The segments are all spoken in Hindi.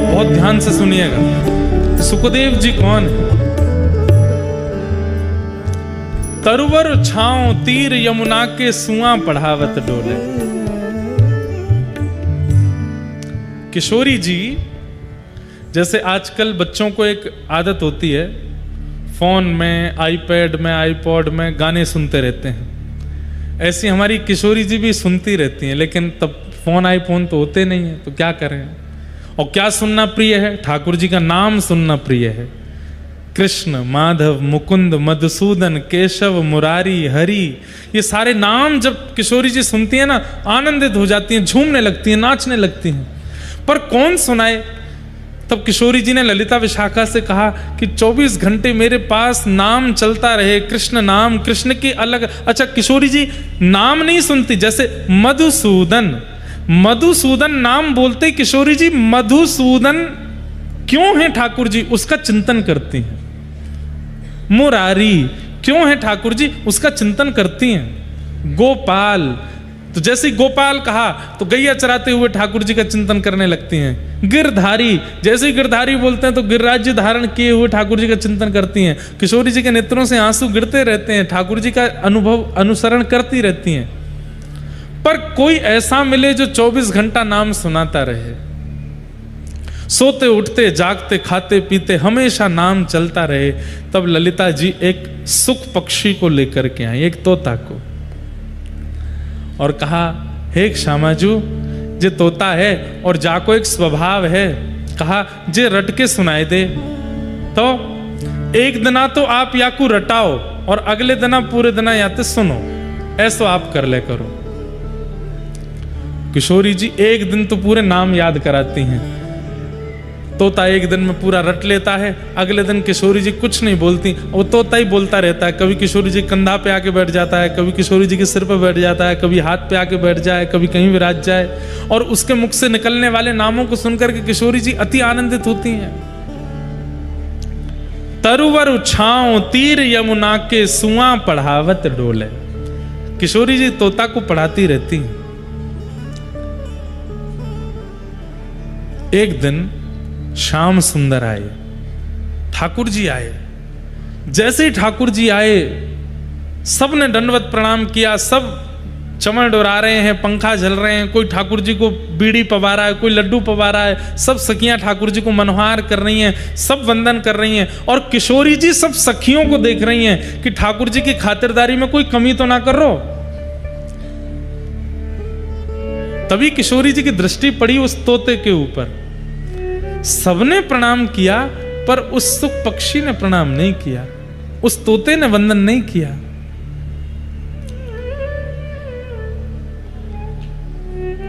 अब बहुत ध्यान से सुनिएगा, सुखदेव जी कौन है? तरुवर छांव तीर यमुना के सुआ पढ़ावत डोले। किशोरी जी, जैसे आजकल बच्चों को एक आदत होती है, फोन में, आईपैड में, आईपॉड में गाने सुनते रहते हैं, ऐसी हमारी किशोरी जी भी सुनती रहती हैं, लेकिन तब फोन आईफोन तो होते नहीं है, तो क्या करें। और क्या सुनना प्रिय है? ठाकुर जी का नाम सुनना प्रिय है। कृष्ण, माधव, मुकुंद, मधुसूदन, केशव, मुरारी, हरि, ये सारे नाम जब किशोरी जी सुनती है ना, आनंदित हो जाती हैं, झूमने लगती हैं, नाचने लगती हैं। पर कौन सुनाए? तब किशोरी जी ने ललिता विशाखा से कहा कि 24 घंटे मेरे पास नाम चलता रहे, कृष्ण नाम, कृष्ण की अलग। अच्छा, किशोरी जी नाम नहीं सुनती, जैसे मधुसूदन, मधुसूदन नाम बोलते किशोरी जी मधुसूदन क्यों है ठाकुर जी, उसका चिंतन करती हैं। मुरारी क्यों है ठाकुर जी, उसका चिंतन करती हैं। गोपाल, तो जैसे गोपाल कहा तो गैया चराते हुए ठाकुर जी का चिंतन करने लगती हैं। गिरधारी, जैसे ही गिरधारी बोलते हैं तो गिरिराज्य धारण किए हुए ठाकुर जी का चिंतन करती हैं। किशोरी जी के नेत्रों से आंसू गिरते रहते हैं, ठाकुर जी का अनुभव अनुसरण करती रहती हैं। पर कोई ऐसा मिले जो 24 घंटा नाम सुनाता रहे, सोते उठते जागते खाते पीते हमेशा नाम चलता रहे। तब ललिता जी एक सुख पक्षी को लेकर के आई, एक तोता को, और कहा, हे श्यामाजू, जे तोता है और जाको एक स्वभाव है, कहा जे रट के सुनाए दे। तो एक दिना तो आप याकू रटाओ और अगले दिना पूरे दिना याते सुनो, ऐसा आप कर ले करो। किशोरी जी एक दिन तो पूरे नाम याद कराती हैं, तोता एक दिन में पूरा रट लेता है, अगले दिन किशोरी जी कुछ नहीं बोलती, वो तोता ही बोलता रहता है। कभी किशोरी जी कंधा पे आके बैठ जाता है, कभी किशोरी जी के सिर पे बैठ जाता है, कभी हाथ पे आके बैठ जाए, कभी कहीं विराज जाए, और उसके मुख से निकलने वाले नामों को सुनकर के किशोरी जी अति आनंदित होती हैं। तरुवर छांव तीर यमुना के सुआ पढ़ावत डोले। किशोरी जी तोता को पढ़ाती रहती हैं। एक दिन श्याम सुंदर आए, ठाकुर जी आए। जैसे ही ठाकुर जी आए, सब ने दंडवत प्रणाम किया, सब चमड़ डोरा रहे हैं, पंखा झल रहे हैं, कोई ठाकुर जी को बीड़ी पवा रहा है, कोई लड्डू पवा रहा है, सब सखियां ठाकुर जी को मनोहार कर रही हैं, सब वंदन कर रही हैं। और किशोरी जी सब सखियों को देख रही हैं कि ठाकुर जी की खातिरदारी में कोई कमी तो ना कर रो। तभी किशोरी जी की दृष्टि पड़ी उस तोते के ऊपर। सबने प्रणाम किया, पर उस सुख पक्षी ने प्रणाम नहीं किया, उस तोते ने वंदन नहीं किया।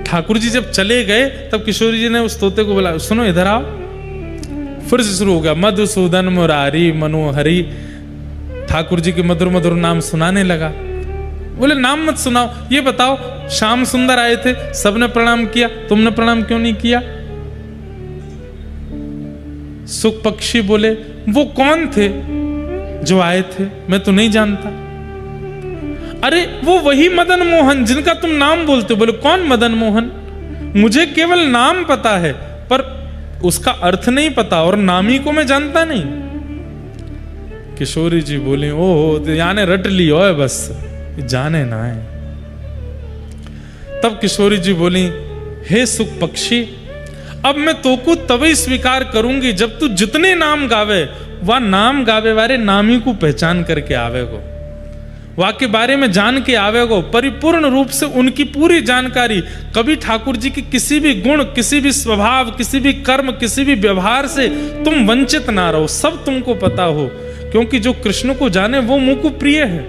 ठाकुर जी जब चले गए, तब किशोरी जी ने उस तोते को बोला, सुनो इधर आओ। फिर से शुरू हो गया, मधुसूदन, मुरारी, मनोहरी, ठाकुर जी के मधुर मधुर नाम सुनाने लगा। बोले नाम मत सुनाओ, ये बताओ, श्याम सुंदर आए थे, सबने प्रणाम किया, तुमने प्रणाम क्यों नहीं किया? सुख पक्षी बोले, वो कौन थे जो आए थे? मैं तो नहीं जानता। अरे वो वही मदन मोहन जिनका तुम नाम बोलते हो। बोले कौन मदन मोहन? मुझे केवल नाम पता है, पर उसका अर्थ नहीं पता, और नामी को मैं जानता नहीं। किशोरी जी बोले, ओहो, याने रट लियो है, बस जाने ना है। तब किशोरी जी बोली, हे सुख पक्षी, अब मैं तोको तभी स्वीकार करूंगी जब तू जितने नाम गावे, वह नाम गावे वाले नामी को पहचान करके आवेगो, वह के बारे में जान के आवेगो, परिपूर्ण रूप से उनकी पूरी जानकारी। कभी ठाकुर जी की किसी भी गुण, किसी भी स्वभाव, किसी भी कर्म, किसी भी व्यवहार से तुम वंचित ना रहो, सब तुमको पता हो, क्योंकि जो कृष्ण को जाने वो मुझको प्रिय है।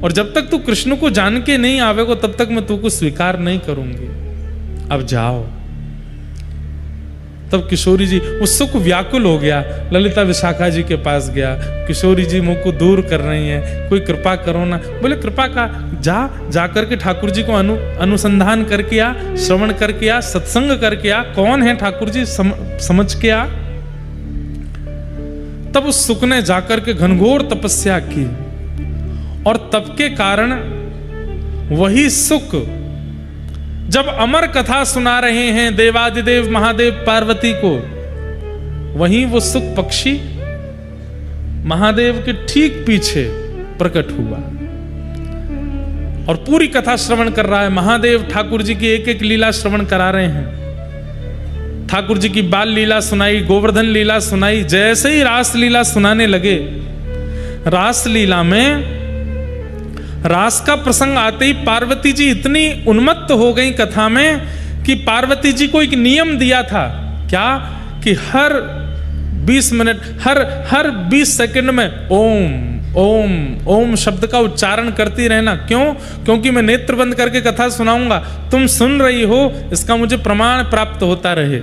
और जब तक तू कृष्ण को जान के नहीं आवेगो, तब तक मैं तुमको स्वीकार नहीं करूंगी। अब जाओ। तब किशोरी जी उत्सुक व्याकुल हो गया, ललिता विशाखा जी के पास गया। किशोरी जी मुंह को दूर कर रही हैं, कोई कृपा करो ना। बोले कृपा का, जा करके ठाकुर जी को अनुसंधान करके आ, श्रवण करके आ, सत्संग करके आ, कौन है ठाकुर जी समझ के आ। तब उस सुख ने जाकर के घनघोर तपस्या की, और तप के कारण वही सुख जब अमर कथा सुना रहे हैं देवादिदेव महादेव पार्वती को, वहीं वो सुख पक्षी महादेव के ठीक पीछे प्रकट हुआ और पूरी कथा श्रवण कर रहा है। महादेव ठाकुर जी की एक एक लीला श्रवण करा रहे हैं। ठाकुर जी की बाल लीला सुनाई, गोवर्धन लीला सुनाई। जैसे ही रास लीला सुनाने लगे, रास लीला में रास का प्रसंग आते ही पार्वती जी इतनी उन्मत्त हो गई कथा में कि पार्वती जी को एक नियम दिया था, क्या कि हर 20 मिनट, हर 20 सेकंड में ओम ओम ओम शब्द का उच्चारण करती रहना। क्यों? क्योंकि मैं नेत्र बंद करके कथा सुनाऊंगा, तुम सुन रही हो, इसका मुझे प्रमाण प्राप्त होता रहे।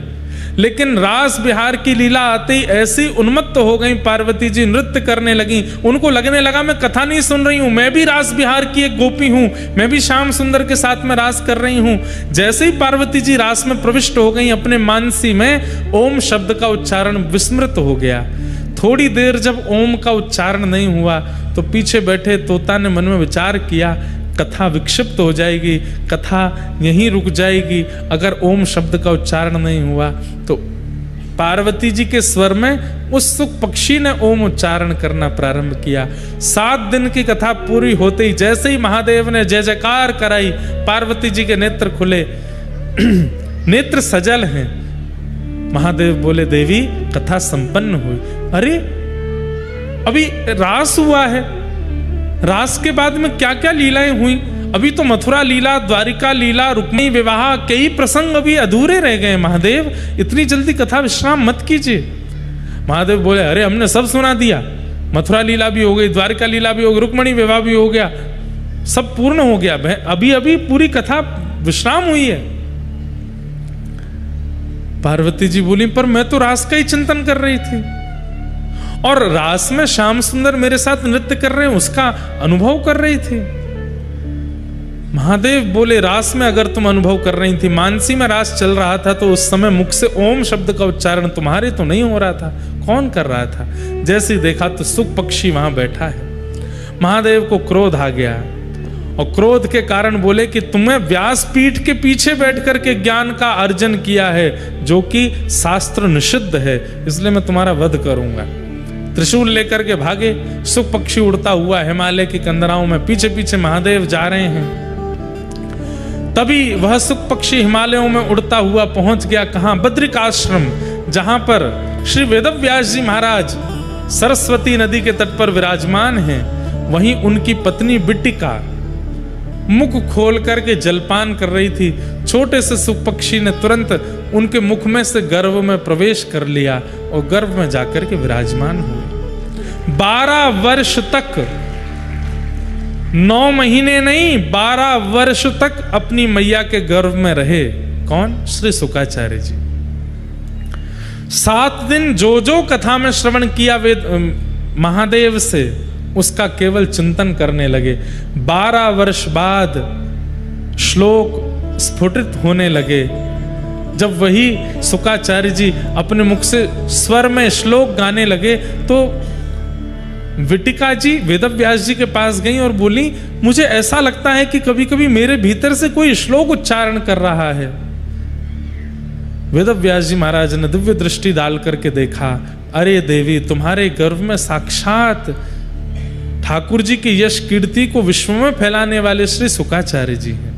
लेकिन रास बिहार की लीला आते ही ऐसी उन्मत्त हो गई पार्वती जी, नृत्य करने लगी। उनको लगने लगा मैं कथा नहीं सुन रही हूं, मैं भी रास बिहार की एक गोपी हूं, मैं भी श्याम सुंदर के साथ में रास कर रही हूं। जैसे ही पार्वती जी रास में प्रविष्ट हो गई, अपने मानसी में ओम शब्द का उच्चारण विस्मृत हो गया। थोड़ी देर जब ओम का उच्चारण नहीं हुआ तो पीछे बैठे तोता ने मन में विचार किया, कथा विक्षिप्त हो जाएगी, कथा यहीं रुक जाएगी अगर ओम शब्द का उच्चारण नहीं हुआ। तो पार्वती जी के स्वर में उस सुख पक्षी ने ओम उच्चारण करना प्रारंभ किया। 7 दिन की कथा पूरी होते ही जैसे ही महादेव ने जय जयकार कराई, पार्वती जी के नेत्र खुले, नेत्र सजल हैं। महादेव बोले, देवी कथा संपन्न हुई। अरे अभी रास हुआ है, रास के बाद में क्या क्या लीलाएं हुई? अभी तो मथुरा लीला, द्वारिका लीला, रुक्मिणी विवाह, कई प्रसंग अभी अधूरे रह गए। महादेव इतनी जल्दी कथा विश्राम मत कीजिए। महादेव बोले, अरे हमने सब सुना दिया, मथुरा लीला भी हो गई, द्वारिका लीला भी हो गई, रुक्मिणी विवाह भी हो गया, सब पूर्ण हो गया, अभी अभी पूरी कथा विश्राम हुई है। पार्वती जी बोली, पर मैं तो रास का ही चिंतन कर रही थी और रास में श्याम सुंदर मेरे साथ नृत्य कर रहे हैं, उसका अनुभव कर रही थी। महादेव बोले, रास में अगर तुम अनुभव कर रही थी, मानसी में रास चल रहा था, तो उस समय मुख से ओम शब्द का उच्चारण तुम्हारे तो नहीं हो रहा था, कौन कर रहा था? जैसे ही देखा तो सुख पक्षी वहां बैठा है। महादेव को क्रोध आ गया और क्रोध के कारण बोले कि तुम्हें व्यासपीठ के पीछे बैठ करके ज्ञान का अर्जन किया है, जो कि शास्त्र निषिद्ध है, इसलिए मैं तुम्हारा वध करूंगा। त्रिशूल लेकर के भागे। सुख पक्षी उड़ता हुआ हिमालय की कंदराओं में पीछे पीछे महादेव जा रहे हैं। तभी वह सुख पक्षी हिमालयों में उड़ता हुआ पहुंच गया कहां? बद्रिकाश्रम, जहां पर श्री वेदव्यास जी महाराज सरस्वती नदी के तट पर विराजमान हैं। वहीं उनकी पत्नी बिट्टिका मुख खोल करके जलपान कर रही थी। छोटे से सुख पक्षी ने तुरंत उनके मुख में से गर्भ में प्रवेश कर लिया और गर्भ में जाकर के विराजमान हुए। 12 वर्ष तक, 9 महीने नहीं, 12 वर्ष तक अपनी मैया के गर्भ में रहे। कौन? श्री शुकाचार्य जी। 7 दिन जो जो कथा में श्रवण किया वेद महादेव से, उसका केवल चिंतन करने लगे। 12 वर्ष बाद श्लोक स्फुटित होने लगे। जब वही शुकाचार्य जी अपने मुख से स्वर में श्लोक गाने लगे, तो विटिका जी वेदव्यास जी के पास गई और बोली, मुझे ऐसा लगता है कि कभी कभी मेरे भीतर से कोई श्लोक उच्चारण कर रहा है। वेदव्यास जी महाराज ने दिव्य दृष्टि डाल करके देखा, अरे देवी, तुम्हारे गर्भ में साक्षात ठाकुर जी की यश कीर्ति को विश्व में फैलाने वाले श्री शुकाचार्य जी हैं।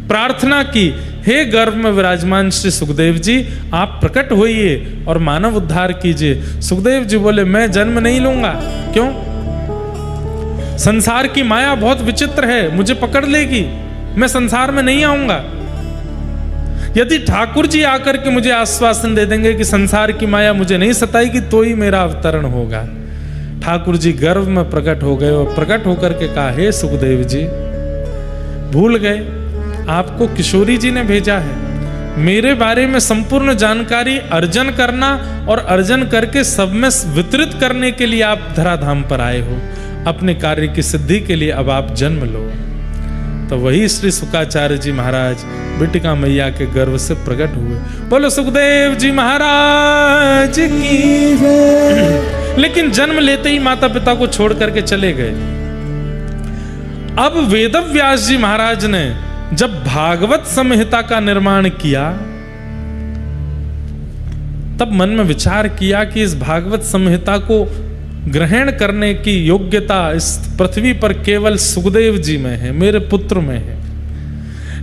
प्रार्थना की, हे गर्भ में विराजमान श्री सुखदेव जी, आप प्रकट होइए और मानव उद्धार कीजिए। सुखदेव जी बोले, मैं जन्म नहीं लूंगा। क्यों? संसार की माया बहुत विचित्र है, मुझे पकड़ लेगी, मैं संसार में नहीं आऊंगा। यदि ठाकुर जी आकर के मुझे आश्वासन दे देंगे कि संसार की माया मुझे नहीं सताएगी, तो ही मेरा अवतरण होगा। ठाकुर जी गर्भ में प्रकट हो गए और प्रकट होकर के कहा, हे सुखदेव जी, भूल गए, आपको किशोरी जी ने भेजा है। मेरे बारे में संपूर्ण जानकारी अर्जन करना और अर्जन करके सब में वितरित करने के लिए आप धराधाम पर आए हो। अपने कार्य की सिद्धि के लिए अब आप जन्म लो। तो वही श्री शुकाचार्य जी महाराज बिटिका मैया के गर्भ से प्रकट हुए। बोलो सुखदेव जी महाराज की। लेकिन जन्म लेते ही माता पिता को छोड़ करके चले गए। अब वेदव्यास जी महाराज ने जब भागवत संहिता का निर्माण किया तब मन में विचार किया कि इस भागवत संहिता को ग्रहण करने की योग्यता इस पृथ्वी पर केवल सुखदेव जी में है, मेरे पुत्र में है।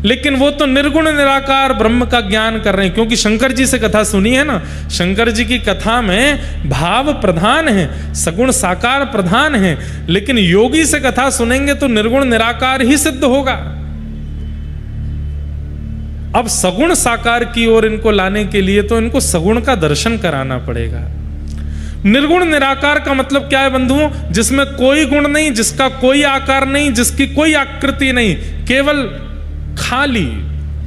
लेकिन वो तो निर्गुण निराकार ब्रह्म का ज्ञान कर रहे हैं, क्योंकि शंकर जी से कथा सुनी है ना। शंकर जी की कथा में भाव प्रधान है, सगुण साकार प्रधान है, लेकिन योगी से कथा सुनेंगे तो निर्गुण निराकार ही सिद्ध होगा। अब सगुण साकार की ओर इनको लाने के लिए तो इनको सगुण का दर्शन कराना पड़ेगा। निर्गुण निराकार का मतलब क्या है बंधुओं? जिसमें कोई गुण नहीं, जिसका कोई आकार नहीं, जिसकी कोई आकृति नहीं, केवल खाली,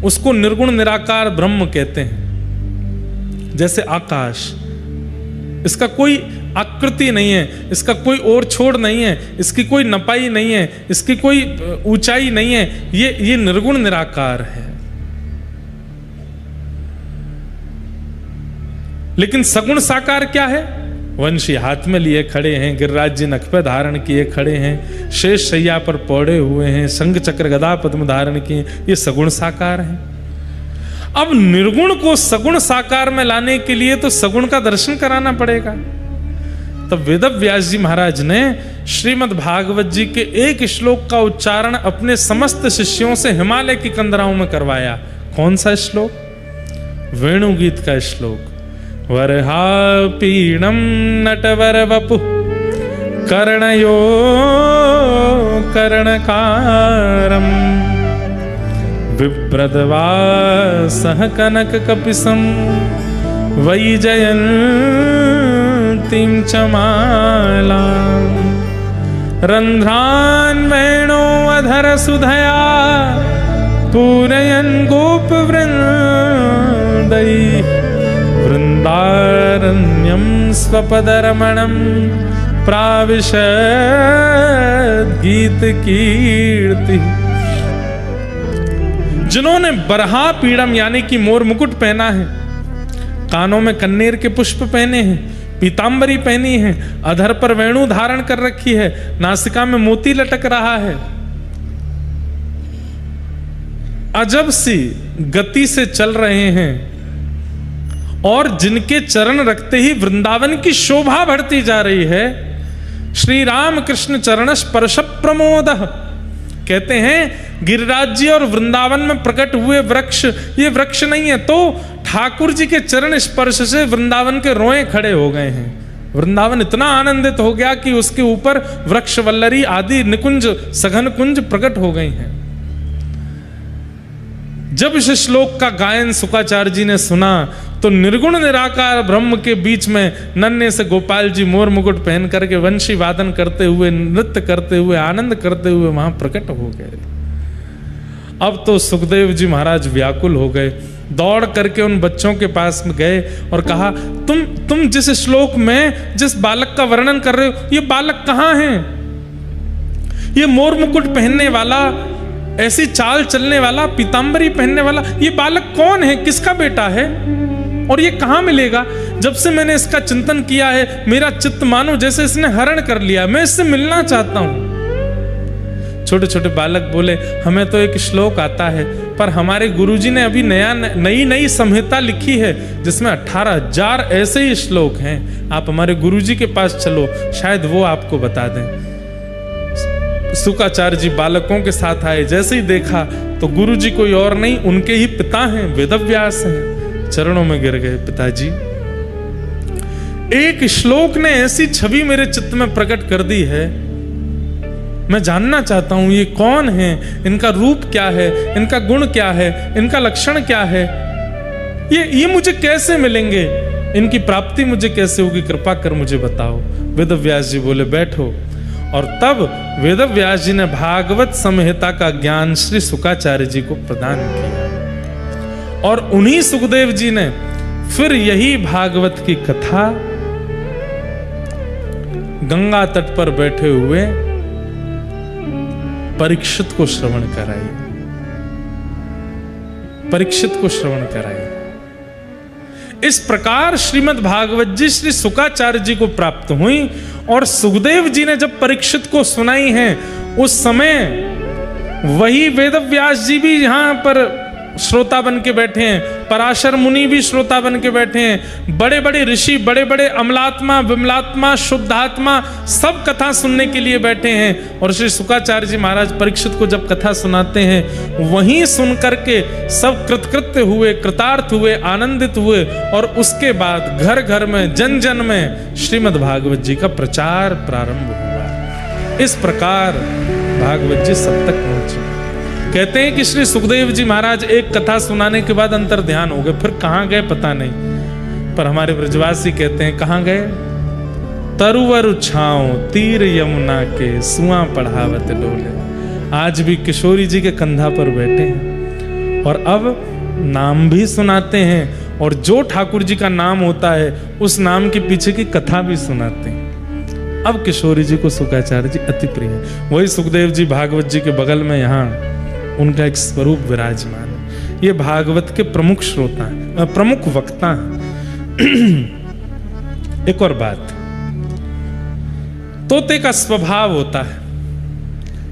उसको निर्गुण निराकार ब्रह्म कहते हैं। जैसे आकाश, इसका कोई आकृति नहीं है, इसका कोई ओर छोड़ नहीं है, इसकी कोई नपाई नहीं है, इसकी कोई ऊंचाई नहीं है, ये निर्गुण निराकार है। लेकिन सगुण साकार क्या है? वंशी हाथ में लिए खड़े हैं, गिरिराज जी नख पे धारण किए खड़े हैं, शेष शैया पर पौड़े हुए हैं, शंख चक्र गदा पद्म धारण किए, ये सगुण साकार हैं। अब निर्गुण को सगुण साकार में लाने के लिए तो सगुण का दर्शन कराना पड़ेगा। तब वेदव्यास जी महाराज ने श्रीमद् भागवत जी के एक श्लोक का उच्चारण अपने समस्त शिष्यों से हिमालय की कंदराओं में करवाया। कौन सा श्लोक? वेणु गीत का श्लोक। वरहा पीणम नटवर वपु कर्णयो कर्णकारम विप्रदवासः कनक कपिसं वैजयन्तीं च मालां रन्ध्रान् वेणो अधर सुधया पूरयन् गोपवृन्दैः वृन्दारण्यं स्वपदरमणं प्राविशद् गीत कीर्ति। जिन्होंने बरहा पीड़म यानी कि मोर मुकुट पहना है, कानों में कन्नेर के पुष्प पहने हैं, पीतांबरी पहनी है, अधर पर वेणु धारण कर रखी है, नासिका में मोती लटक रहा है, अजब सी गति से चल रहे हैं और जिनके चरण रखते ही वृंदावन की शोभा बढ़ती जा रही है। श्री राम कृष्ण चरण स्पर्श प्रमोद कहते हैं गिरिराज जी और वृंदावन में प्रकट हुए वृक्ष ये वृक्ष नहीं है, तो ठाकुर जी के चरण स्पर्श से वृंदावन के रोए खड़े हो गए हैं। वृंदावन इतना आनंदित हो गया कि उसके ऊपर वृक्ष वल्लरी आदि निकुंज सघन कुंज प्रकट हो गई हैं। जब इस श्लोक का गायन शुकाचार्य जी ने सुना तो निर्गुण निराकार ब्रह्म के बीच में नन्हे से गोपाल जी मोर मुकुट पहन करके वंशी वादन करते हुए, नृत्य करते हुए, आनंद करते हुए वहां प्रकट हो गए। अब तो सुखदेव जी महाराज व्याकुल हो गए, दौड़ करके उन बच्चों के पास में गए और कहा, तुम जिस श्लोक में जिस बालक का वर्णन कर रहे हो, ये बालक कहाँ है? ये मोर मुकुट पहनने वाला, ऐसी चाल चलने वाला, पीतांबरी पहनने वाला, ये बालक कौन है? किसका बेटा है और ये कहाँ मिलेगा? जब से मैंने इसका चिंतन किया है मेरा चित्त मानो जैसे इसने हरण कर लिया, मैं इससे मिलना चाहता हूं। छोटे छोटे बालक बोले, हमें तो एक श्लोक आता है, पर हमारे गुरुजी ने अभी नई संहिता लिखी है जिसमें 18,000 ऐसे ही श्लोक हैं। आप हमारे गुरुजी के पास चलो, शायद वो आपको बता दें। शुकाचार्य जी बालकों के साथ आए, जैसे ही देखा तो गुरुजी कोई और नहीं, उनके ही पिता हैं, वेदव्यास हैं। चरणों में गिर गए, पिताजी एक श्लोक ने ऐसी छवि मेरे चित्त में प्रकट कर दी है, मैं जानना चाहता हूं ये कौन है, इनका रूप क्या है, इनका गुण क्या है, इनका लक्षण क्या है, ये मुझे कैसे मिलेंगे, इनकी प्राप्ति मुझे कैसे होगी, कृपा कर मुझे बताओ। वेदव्यास जी बोले, बैठो। और तब वेदव्यास जी ने भागवत संहिता का ज्ञान श्री शुकाचार्य जी को प्रदान किया और उन्हीं सुखदेव जी ने फिर यही भागवत की कथा गंगा तट पर बैठे हुए परीक्षित को श्रवण कराई, परीक्षित को श्रवण कराई। इस प्रकार श्रीमद् भागवत जी श्री शुकाचार्य जी को प्राप्त हुई और सुखदेव जी ने जब परीक्षित को सुनाई है, उस समय वही वेदव्यास जी भी यहाँ पर श्रोता बन के बैठे हैं, पराशर मुनि भी श्रोता बन के बैठे हैं, बड़े बड़े ऋषि, बड़े बड़े अमलात्मा, विमलात्मा, शुद्धात्मा सब कथा सुनने के लिए बैठे हैं। और श्री शुकाचार्य जी महाराज परीक्षित को जब कथा सुनाते हैं, वहीं सुन करके सब कृतकृत्य हुए, कृतार्थ हुए, आनंदित हुए। और उसके बाद घर घर में, जन जन में श्रीमद् भागवत जी का प्रचार प्रारंभ हुआ। इस प्रकार भागवत जी सब तक पहुंचे। कहते हैं कि श्री सुखदेव जी महाराज एक कथा सुनाने के बाद अंतर ध्यान हो गए, फिर कहाँ गए पता नहीं। पर हमारे ब्रजवासी कहते हैं कहाँ गए? तरुवर छाओ तीर यमुना के, सुआ पढ़ावत डोले। आज भी किशोरी जी के कंधा पर बैठे हैं और अब नाम भी सुनाते हैं, और जो ठाकुर जी का नाम होता है उस नाम के पीछे की कथा भी सुनाते हैं। अब किशोरी जी को शुकाचार्य जी अति प्रिय है। वही सुखदेव जी भागवत जी के बगल में यहाँ उनका एक स्वरूप विराजमान है। ये भागवत के प्रमुख श्रोता हैं, प्रमुख वक्ता हैं। एक और बात, तोते का स्वभाव होता है,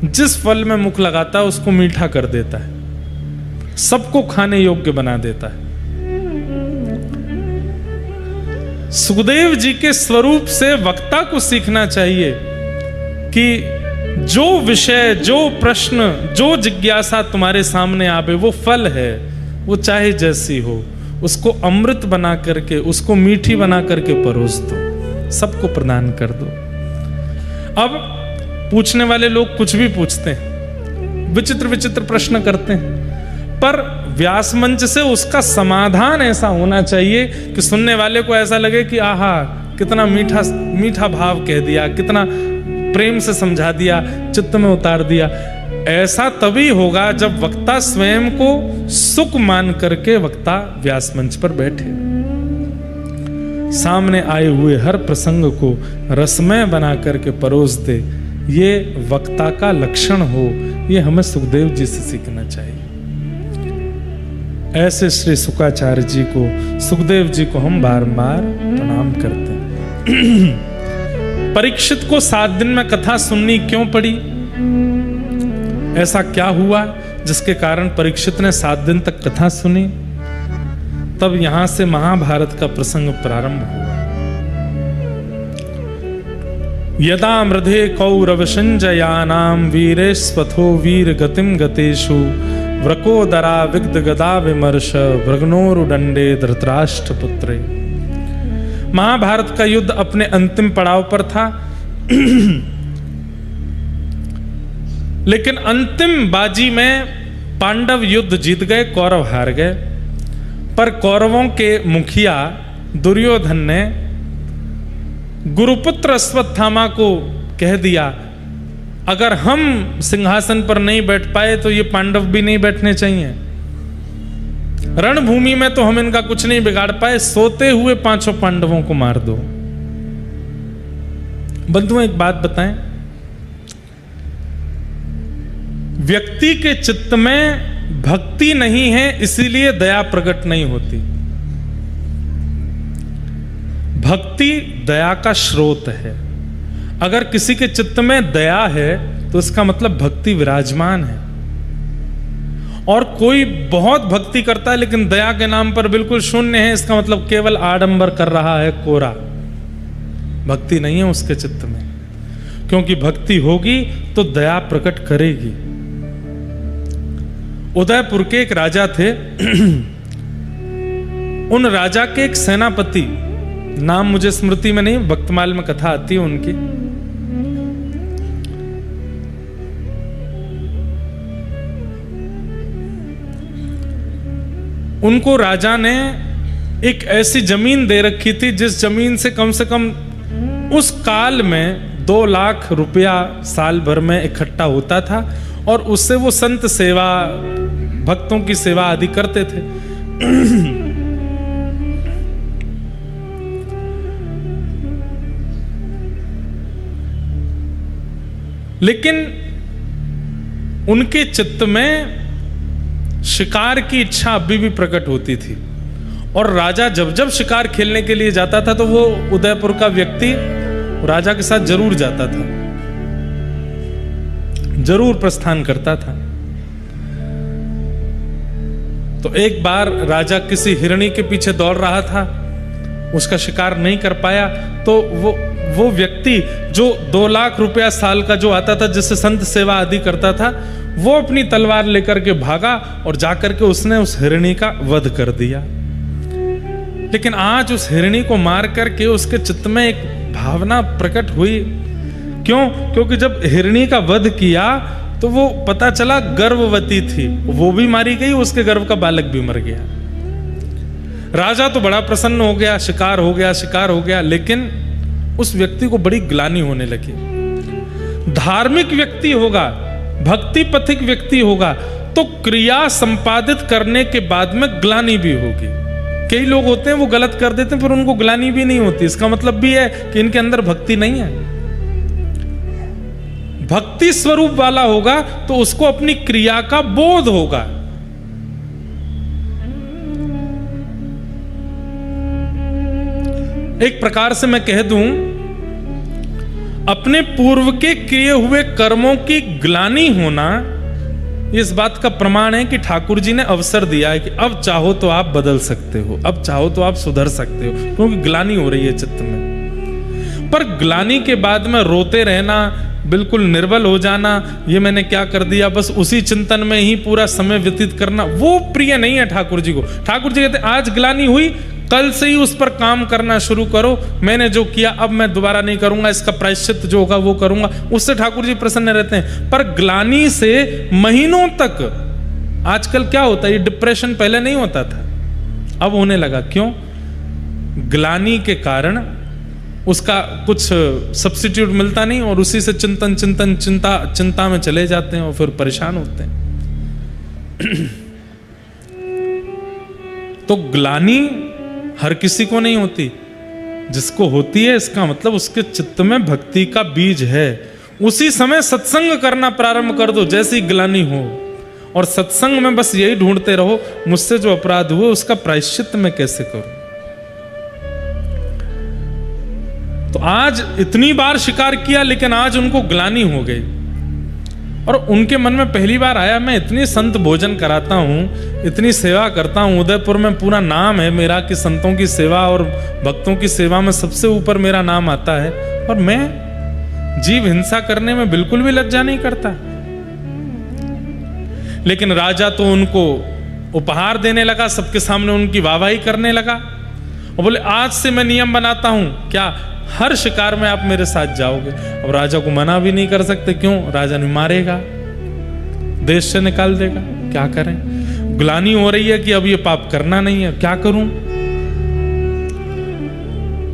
जिस फल में मुख लगाता है उसको मीठा कर देता है, सबको खाने योग्य बना देता है। सुखदेव जी के स्वरूप से वक्ता को सीखना चाहिए कि जो विषय, जो प्रश्न, जो जिज्ञासा तुम्हारे सामने आवे, वो फल है, वो चाहे जैसी हो, उसको अमृत बना करके, उसको मीठी बना करके परोस दो, सबको प्रदान कर दो। अब पूछने वाले लोग कुछ भी पूछते हैं, विचित्र विचित्र प्रश्न करते हैं, पर व्यास मंच से उसका समाधान ऐसा होना चाहिए कि सुनने वाले को ऐसा लगे कि आहा कितना मीठा मीठा भाव कह दिया, कितना प्रेम से समझा दिया, चित्त में उतार दिया। ऐसा तभी होगा जब वक्ता स्वयं को सुख मान करके वक्ता व्यास मंच पर बैठे, सामने आए हुए हर प्रसंग को रसमय बना करके परोस दे। ये वक्ता का लक्षण हो, ये हमें सुखदेव जी से सीखना चाहिए। ऐसे श्री शुकाचार्य जी को, सुखदेव जी को हम बारंबार प्रणाम करते हैं। परीक्षित को 7 दिन में कथा सुननी क्यों पड़ी? ऐसा क्या हुआ जिसके कारण परीक्षित ने 7 दिन तक कथा सुनी? तब यहां से महाभारत का प्रसंग प्रारंभ हुआ। यदा मृधे कौरव संजयानाम वीरेस्वथो वीर गतिम गतेषु व्रकोदरा विग्ध गदा विमर्श भ्रग्नोरुदंडे धृतराष्ट्र पुत्रे। महाभारत का युद्ध अपने अंतिम पड़ाव पर था, लेकिन अंतिम बाजी में पांडव युद्ध जीत गए, कौरव हार गए। पर कौरवों के मुखिया दुर्योधन ने गुरुपुत्र अश्वत्थामा को कह दिया, अगर हम सिंहासन पर नहीं बैठ पाए तो ये पांडव भी नहीं बैठने चाहिए। रणभूमि में तो हम इनका कुछ नहीं बिगाड़ पाए, सोते हुए 5 पांडवों को मार दो। बंधुओं एक बात बताएं, व्यक्ति के चित्त में भक्ति नहीं है, इसीलिए दया प्रकट नहीं होती। भक्ति दया का स्रोत है। अगर किसी के चित्त में दया है तो इसका मतलब भक्ति विराजमान है। और कोई बहुत भक्ति करता है लेकिन दया के नाम पर बिल्कुल शून्य है, इसका मतलब केवल आडंबर कर रहा है, कोरा। भक्ति नहीं है उसके चित्त में, क्योंकि भक्ति होगी तो दया प्रकट करेगी। उदयपुर के एक राजा थे। उन राजा के एक सेनापति, नाम मुझे स्मृति में नहीं, भक्तमाल में कथा आती है उनकी। उनको राजा ने एक ऐसी जमीन दे रखी थी जिस जमीन से कम उस काल में 2 लाख रुपया साल भर में इकट्ठा होता था, और उससे वो संत सेवा, भक्तों की सेवा आदि करते थे। लेकिन उनके चित्त में शिकार की इच्छा अभी भी प्रकट होती थी, और राजा जब जब शिकार खेलने के लिए जाता था तो वो उदयपुर का व्यक्ति राजा के साथ जरूर जाता था, जरूर प्रस्थान करता था। तो एक बार राजा किसी हिरणी के पीछे दौड़ रहा था, उसका शिकार नहीं कर पाया, तो वो व्यक्ति जो 2 लाख रुपया साल का जो आता था, जिससे संत सेवा आदि करता था, वो अपनी तलवार लेकर के भागा और जाकर के उसने उस हिरणी का वध कर दिया। लेकिन आज उस हिरणी को मार करके उसके चित्त में एक भावना प्रकट हुई। क्यों? क्योंकि जब हिरणी का वध किया तो वो पता चला गर्भवती थी, वो भी मारी गई, उसके गर्भ का बालक भी मर गया। राजा तो बड़ा प्रसन्न हो गया, शिकार हो गया, लेकिन उस व्यक्ति को बड़ी ग्लानि होने लगी। धार्मिक व्यक्ति होगा, भक्ति पथिक व्यक्ति होगा, तो क्रिया संपादित करने के बाद में ग्लानि भी होगी। कई लोग होते हैं वो गलत कर देते हैं पर उनको ग्लानि भी नहीं होती, इसका मतलब भी है कि इनके अंदर भक्ति नहीं है। भक्ति स्वरूप वाला होगा तो उसको अपनी क्रिया का बोध होगा। एक प्रकार से मैं कह दूं, अपने पूर्व के किए हुए कर्मों की ग्लानि होना इस बात का प्रमाण है कि ठाकुर जी ने अवसर दिया है कि अब चाहो तो आप बदल सकते हो, अब चाहो तो आप सुधर सकते हो, क्योंकि ग्लानि हो रही है चित्त में। पर ग्लानि के बाद में रोते रहना, बिल्कुल निर्बल हो जाना, ये मैंने क्या कर दिया, बस उसी चिंतन में ही पूरा समय व्यतीत करना, वो प्रिय नहीं है ठाकुर जी को। ठाकुर जी कहते आज ग्लानि हुई, कल से ही उस पर काम करना शुरू करो, मैंने जो किया अब मैं दोबारा नहीं करूंगा, इसका प्रायश्चित जो होगा वो करूंगा, उससे ठाकुर जी प्रसन्न रहते हैं। पर ग्लानि से महीनों तक, आजकल क्या होता है, ये डिप्रेशन पहले नहीं होता था, अब होने लगा। क्यों? ग्लानि के कारण उसका कुछ सब्स्टिट्यूट मिलता नहीं और उसी से चिंता में चले जाते हैं और फिर परेशान होते हैं। तो ग्लानि हर किसी को नहीं होती, जिसको होती है इसका मतलब उसके चित्त में भक्ति का बीज है। उसी समय सत्संग करना प्रारंभ कर दो जैसी ग्लानि हो, और सत्संग में बस यही ढूंढते रहो, मुझसे जो अपराध हुए उसका प्रायश्चित मैं कैसे करूं। तो आज इतनी बार शिकार किया लेकिन आज उनको ग्लानि हो गई, और उनके मन में पहली बार आया, मैं इतनी संत भोजन कराता हूं, इतनी सेवा करता हूं, उदयपुर में पूरा नाम है मेरा कि संतों की सेवा और भक्तों की सेवा में सबसे ऊपर मेरा नाम आता है, और मैं जीव हिंसा करने में बिल्कुल भी लज्जा नहीं करता। लेकिन राजा तो उनको उपहार देने लगा, सबके सामने उनकी वाहवाही करने लगा और बोले आज से मैं नियम बनाता हूं, क्या हर शिकार में आप मेरे साथ जाओगे। अब राजा को मना भी नहीं कर सकते, क्यों? राजा नहीं मारेगा, देश से निकाल देगा, क्या करें। ग्लानि हो रही है कि अब ये पाप करना नहीं है, क्या करूं।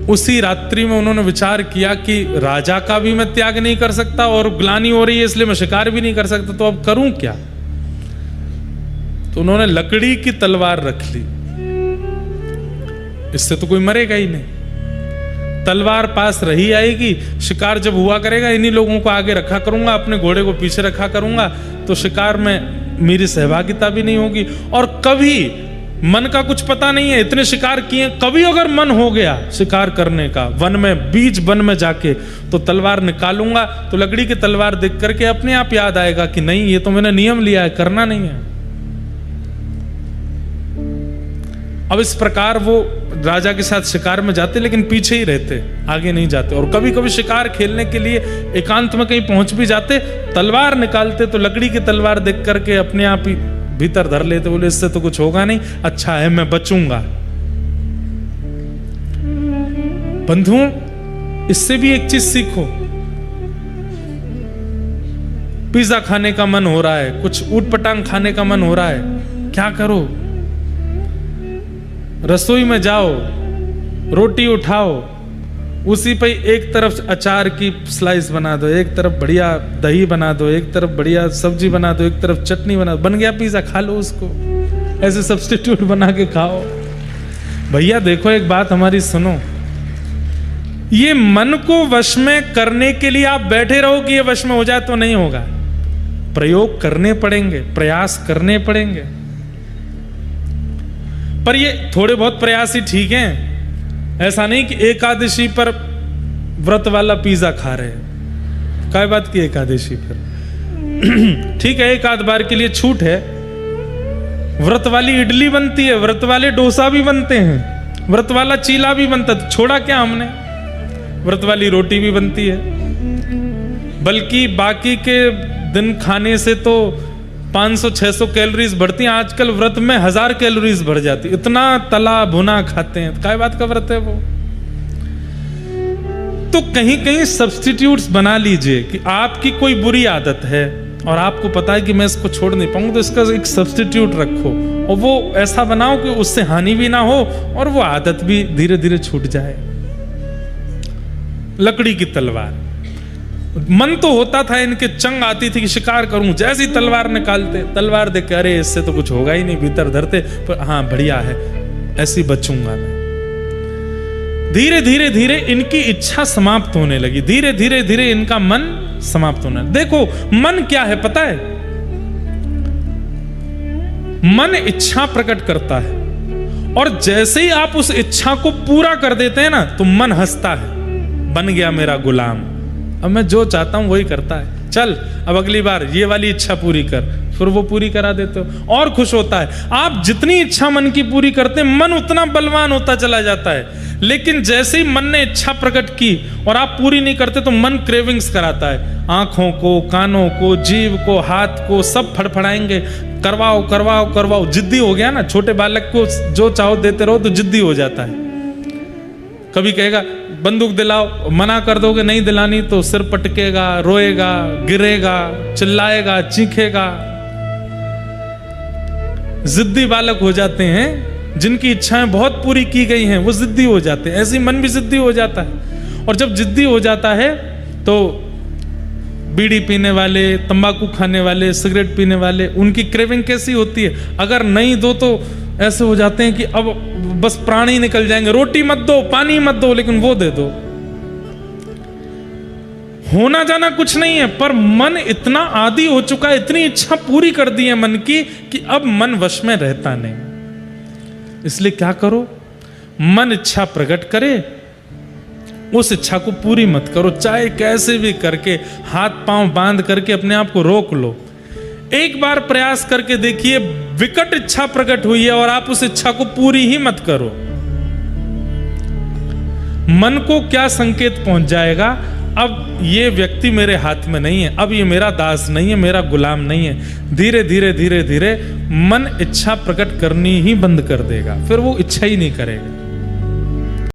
उसी रात्रि में उन्होंने विचार किया कि राजा का भी मैं त्याग नहीं कर सकता और ग्लानि हो रही है इसलिए मैं शिकार भी नहीं कर सकता, तो अब करूं क्या। तो उन्होंने लकड़ी की तलवार रख ली, इससे तो कोई मरेगा ही नहीं, तलवार पास रही आएगी, शिकार जब हुआ करेगा इन्हीं लोगों को आगे रखा करूंगा, अपने घोड़े को पीछे रखा करूंगा, तो शिकार में मेरी सहभागिता भी नहीं होगी। और कभी मन का कुछ पता नहीं है, इतने शिकार किए, कभी अगर मन हो गया शिकार करने का वन में, बीच वन में जाके, तो तलवार निकालूंगा, तो लकड़ी की तलवार देख करके अपने आप याद आएगा कि नहीं ये तो मैंने नियम लिया है, करना नहीं है। अब इस प्रकार वो राजा के साथ शिकार में जाते लेकिन पीछे ही रहते, आगे नहीं जाते, और कभी कभी शिकार खेलने के लिए एकांत में कहीं पहुंच भी जाते, तलवार निकालते तो लकड़ी की तलवार देख करके अपने आप ही भीतर धर लेते, बोले इससे तो कुछ होगा नहीं, अच्छा है मैं बचूंगा। बंधुओं, इससे भी एक चीज सीखो। पिज्जा खाने का मन हो रहा है, कुछ ऊटपटांग खाने का मन हो रहा है, क्या करो, रसोई में जाओ, रोटी उठाओ, उसी पे एक तरफ अचार की स्लाइस बना दो, एक तरफ बढ़िया दही बना दो, एक तरफ बढ़िया सब्जी बना दो, एक तरफ चटनी बना दो, बन गया पिज्जा, खा लो उसको, ऐसे सब्स्टिट्यूट बना के खाओ। भैया देखो एक बात हमारी सुनो, ये मन को वश में करने के लिए आप बैठे रहो कि ये वश में हो जाए तो नहीं होगा, प्रयोग करने पड़ेंगे, प्रयास करने पड़ेंगे। पर ये थोड़े बहुत प्रयास ही ठीक हैं, ऐसा नहीं कि एकादशी पर व्रत वाला पिज्जा खा रहे हैं। क्या बात की एकादशी पर ठीक है, एक आध बार के लिए छूट है, व्रत वाली इडली बनती है, व्रत वाले डोसा भी बनते हैं, व्रत वाला चीला भी बनता है, तो छोड़ा क्या हमने? व्रत वाली रोटी भी बनती है। बल्कि बाकी के दिन खाने से तो 500-600 कैलोरीज बढ़ती हैं, आजकल व्रत में 1000 कैलोरीज बढ़ जाती, इतना तला भुना खाते हैं। क्या बात का व्रत है वो? तो कहीं कहीं सब्स्टिट्यूट्स बना लीजिए कि आपकी कोई बुरी आदत है और आपको पता है कि मैं इसको छोड़ नहीं पाऊंगा, तो इसका एक सब्स्टिट्यूट रखो और वो ऐसा बनाओ कि उससे हानि भी ना हो और वो आदत भी धीरे धीरे छूट जाए। लकड़ी की तलवार, मन तो होता था इनके, चंग आती थी कि शिकार करूं, जैसी तलवार निकालते, तलवार देख के अरे इससे तो कुछ होगा ही नहीं, भीतर धरते, पर हाँ बढ़िया है, ऐसी बचूंगा मैं। धीरे धीरे धीरे इनकी इच्छा समाप्त होने लगी, धीरे धीरे धीरे इनका मन समाप्त होने। देखो मन क्या है पता है? मन इच्छा प्रकट करता है और जैसे ही आप उस इच्छा को पूरा कर देते हैं ना, तो मन हंसता है, बन गया मेरा गुलाम, अब मैं जो चाहता हूं वही करता है, चल अब अगली बार ये वाली इच्छा पूरी कर, फिर वो पूरी करा देते हो और खुश होता है। आप जितनी इच्छा मन की पूरी करते हैं, मन उतना बलवान होता चला जाता है। लेकिन जैसे ही मन ने इच्छा प्रकट की और आप पूरी नहीं करते, तो मन क्रेविंग्स कराता है, आंखों को, कानों को, जीभ को, हाथ को, सब फड़फड़ाएंगे, करवाओ करवाओ करवाओ। जिद्दी हो गया ना, छोटे बालक को जो चाहो देते रहो तो जिद्दी हो जाता है। कभी कहेगा बंदूक दिलाओ, मना कर दोगे नहीं दिलानी तो सिर पटकेगा, रोएगा, गिरेगा, चिल्लाएगा, चीखेगा। जिद्दी बालक हो जाते हैं, जिनकी इच्छाएं बहुत पूरी की गई हैं वो जिद्दी हो जाते हैं। ऐसे मन भी जिद्दी हो जाता है, और जब जिद्दी हो जाता है तो बीड़ी पीने वाले, तंबाकू खाने वाले, सिगरेट पीने वाले, उनकी क्रेविंग कैसी होती है? अगर नहीं दो तो ऐसे हो जाते हैं कि अब बस प्राण ही निकल जाएंगे, रोटी मत दो, पानी मत दो, लेकिन वो दे दो। होना जाना कुछ नहीं है, पर मन इतना आदी हो चुका है, इतनी इच्छा पूरी कर दी है मन की कि अब मन वश में रहता नहीं। इसलिए क्या करो, मन इच्छा प्रकट करे, उस इच्छा को पूरी मत करो, चाहे कैसे भी करके हाथ पांव बांध करके अपने आप को रोक लो। एक बार प्रयास करके देखिए, विकट इच्छा प्रकट हुई है और आप उस इच्छा को पूरी ही मत करो, मन को क्या संकेत पहुंच जाएगा? अब ये व्यक्ति मेरे हाथ में नहीं है, अब ये मेरा दास नहीं है, मेरा गुलाम नहीं है। धीरे धीरे धीरे धीरे मन इच्छा प्रकट करनी ही बंद कर देगा, फिर वो इच्छा ही नहीं करेगा।